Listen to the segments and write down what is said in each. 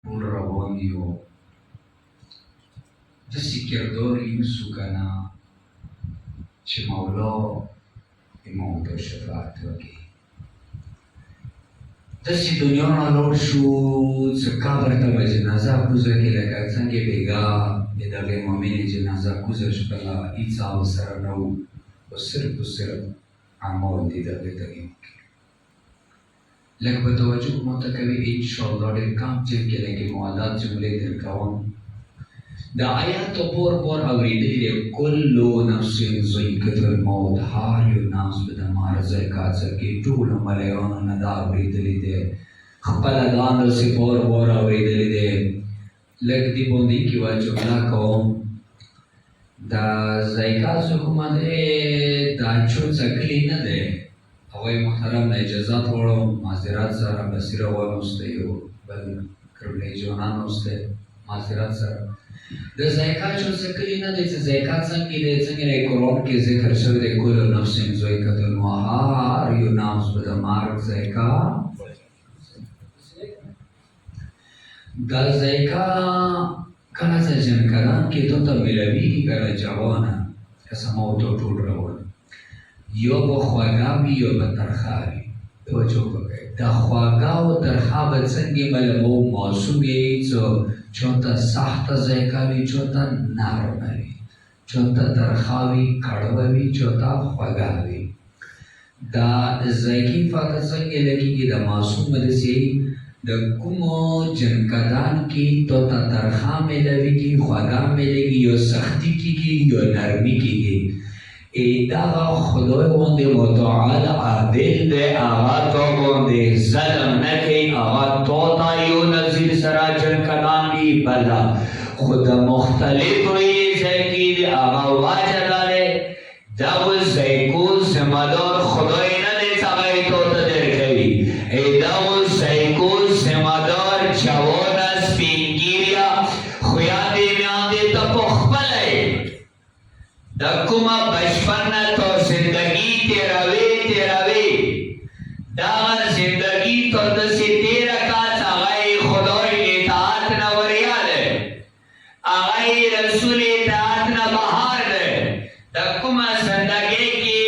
ټول روان یو داسې کردار یوسو که نه چې مولا امام ته شفاعت وکړي. داسې دنیا نه لاړ شو چې قبر ته به جنازه کوزه کړي، لکه څنګه بېګا د دغې مؤمنې جنازه کوزه شوله، هېڅ ورسره نه وو، خو صرف و صرف اعمال دې دغې ته وکړي. لږ به توجه ماته کوي انشاءالله ډېر کم ځای کې لږې معدات جملې درکوم. د آیاتو بار اورېدلی دی کلو نفس ذائقة الموت، هر یو نفس به د مرګ ذایقه څکي. ټولو ملایانو نه دا اورېدلی دی، خپله دا همداسې بار اورېدلی دی. لږ دې باندې کې یوه جمله کوم. دا ذایقه څه کومه دی، دا چو څکلی نه دی. هغوی محترم نه اجازت غواړم معذرت سره، بصیر واغوستی یو بل کربلی جوانان اوستی معذرت سره. د ذایقه چو څکلی نه دی چې ذایقه څنګه دی، څنګه دی قرآن کې ذکر شوی دی کل نفس ذائقة الموت، هر یو نفس به د مرګ ذایقه. دا ذایقه کله چې جنکدان کې تو ته میلاویږي کله جوانه قسم او تو ټول روان، یا به خوږه وي یا به ترخه وي. توجه وکړئ، دا خوږه او ترخه به څنګه معلومو معصوم یې چې چاته سخته ذایقه وي، چاته نرمه وي، چاته ترخه وي، کړوه وي، چاته خوږه وي. دا ذایقې پته څنګه لګېږي د معصوم داسې د کومو جنکدان کې تو ته ترخه میلوېږي، خوږه میلېږي، یا سختي کېږي یا نرمي کېږي. دغه خدای باندې متعال عادل دی، هغه تا باندې ظلم نه کوي، هغه تا ته یو نظیر سره جنکدان دي بله، خو د مختلفو یې ځای کې دي. هغه وجه دا دی دغو ذایقو ذمهدار خدای نه دی چې هغه یې تا ته درکوي. دغو ذایقو ذمهدار جوانه سپینګیریه خویندې میندې ته پخپله یې د کومه بچپن نه تو زندگی تیروي دغه زندگی تو داسې تېره کړه چې هغه یې خدای اطاعت نه وریاد دی، هغه یې رسول اطاعت نه بهر دی. د کومه زندګۍ کې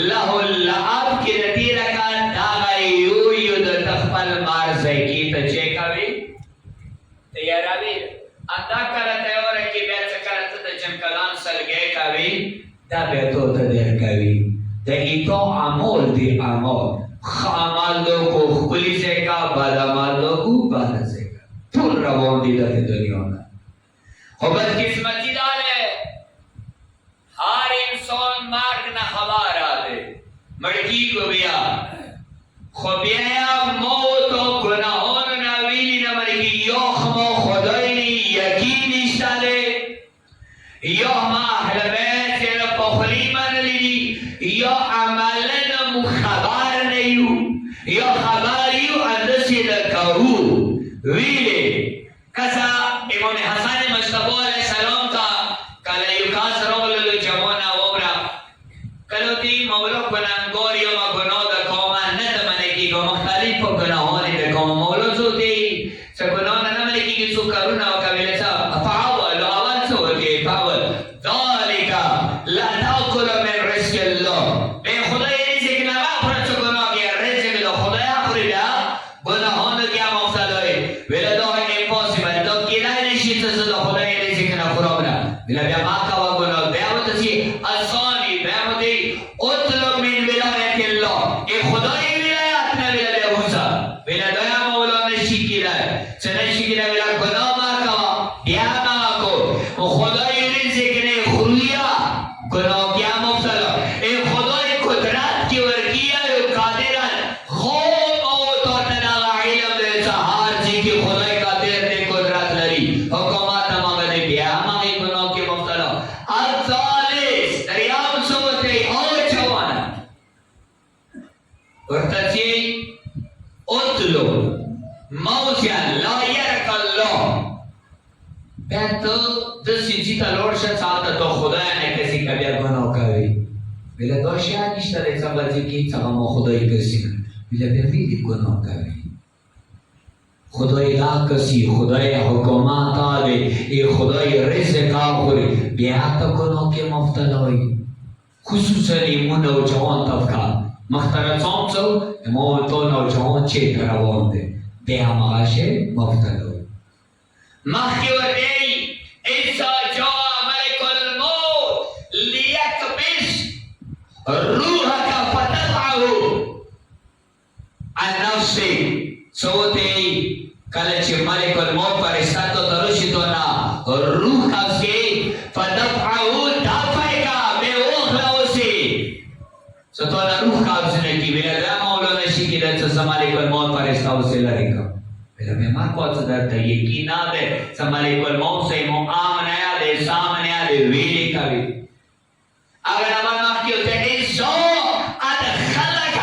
له اللعب کې د تېره کړه دغه یو د خپل مار ذایقې ته چې کوي تیاروي. دا کله تیاره کې بیا څه کله ته د جنکدان سلګۍ کوي، دا بیا تو ته درکوي. د ایتو عمل دی عمل، ښه عمل دو کو ښکلي ځایګه، بد عمل دو کو بده ځایګه، ټول روان دي دغې دنیا نه. خو بدقسمتي دا دی هر انسان مرګ نه خبره دی، مړ کېږو بیا، خو بیا یې موت او ګناهانو نه ویلي نه مړ کېږي. یا خو خدای نه یقین نشته دی، یا ما اهل بیت یې په خولې منلي دي، یا عملا موږ خبر نه یو، یا خبر یو همداسې لکه وو ویلې. کسه امام حسن مجتبی علیه السلام ته کله یو کس راغللو جوانه ومره، کله ورته یې مولا ګنهګار یمه ګناه درکومه نه ده منع کېږي، مختلفو ګناهانې درکومه. مولا څه ورته یي چې ګناه نه منع کېږي، څو کارونه وکوي څه فعول اول څه ورکوي فعول ذلک لا تاکل من رزق الله، به خدای رزق نه مخوره څه ګناه کې رزق د خدای خوري بیا ګناهانو کې هم مبتلا وي. ویله دا امپاسیبل، دا کېدای نشي چې زه د خدای رزق نه خورم نه، ویله بیا ما کوه ګناه. بیا ورته چې الثاني بیا ورته اطلب من ولایت الله، ای خدای ولایت نه ویله بیا اوسه، ویله دا هم مولا نشي کېدای چې نشي کېدای، ویله ګناه ما کوه بیا ما کو خدای رزق نه خوریا گناه کیا مبتلا. ای خدای قدرت کی ورکیه و قادرن خوب او تو تناغ علم ده چهار چی کی خدای قادر ده قدرت لري حکومت نمام ده بیا ماغی گناه کی مبتلا. الثالث دریام سوته او جوانا ورتچی اتلو موزیا لا یرک اللہ، بیا تو دسی جیتا لوڑ شد ساعتا تو خدای نه کسی که بیا گناه کوي، ویله دا شیعه نشته دی څنګه چې کې څنګه ما خدای کسی نه، ویله بیا ویلی گناه کوي. خدای دا کسی خدای حکومت آده ای خدای رزق آخوری بیا تا کنو که مفتدایی خصوصا ایمون نوجوان طبقه مخترصان سو امو تو نوجوان چه روان ده بیا مغاشه مفتدایی مخی و دی ایسا جا ملک الموت لیکبش روحك فتبعه عن نفسه سوته کله چې ملک الموت فرشتہ ته درشي تو نا روح کا سے فتبعه دافعك بوخلوسي ستونا روح کا اسنے کی بلا دا مولانا شکی دا ملک الموت فرشتہ اسے لڑے گا پھر میں مار کو صدر ته یقین نہ دے ملک الموت سے مقام نیا دے سامنے آ دے ویلے کا بھی اگر ہمارا مخ کی ہوتے ہیں سو ادخلک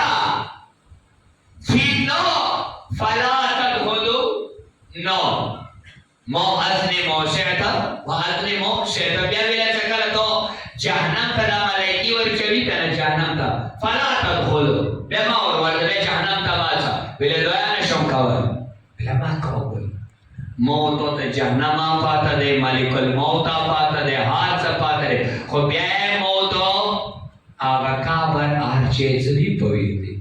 فی النار فلا تدخلوا نار مو ازن موشعتا و ازن موشعتا بیا بلا چکل تو جہنم تا دا ملیکی ورچوی کنا جہنم تا فلا تدخلوا بیا ما ورد جہنم تا باسا بلا دویا نشم کور بلا ما کور موتو تا جہنم پاتا دے ملک الموت پاتا دے حادثہ پاتا دے خو بیا موتو آغا کابر آرچے زدی پوئی دی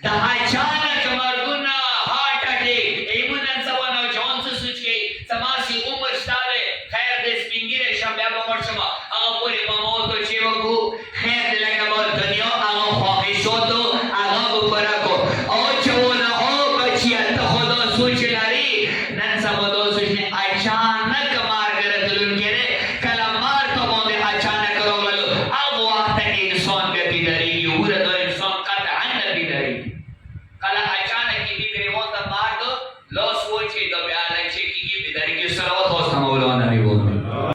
دا اچانک مردونا ہارٹ اٹیک ایمونن سوانا جون سے سوچ گئی سماسی عمر شتاوے خیر دے سپنگیرے شم بیا بمر شما آغا پوری بموتو چی وکو خیر دے لکا بار دنیا آغا خواہشو تو آغا بپرکو او چونا او بچی اتا خدا سوچ لاری نن سبادو سوچنے اچانک مار گردلون کے دے کلا مار تو موندے اچانک رو ملو اب وقت انسان بے بیداری گی ہو رہا دو انسان قطعا نہ بیداری کلا اچانک کی بیداری موندہ مار دو لو سوچے دو بیانا چیکی کی بیداری کی سروت ہوستا مولانا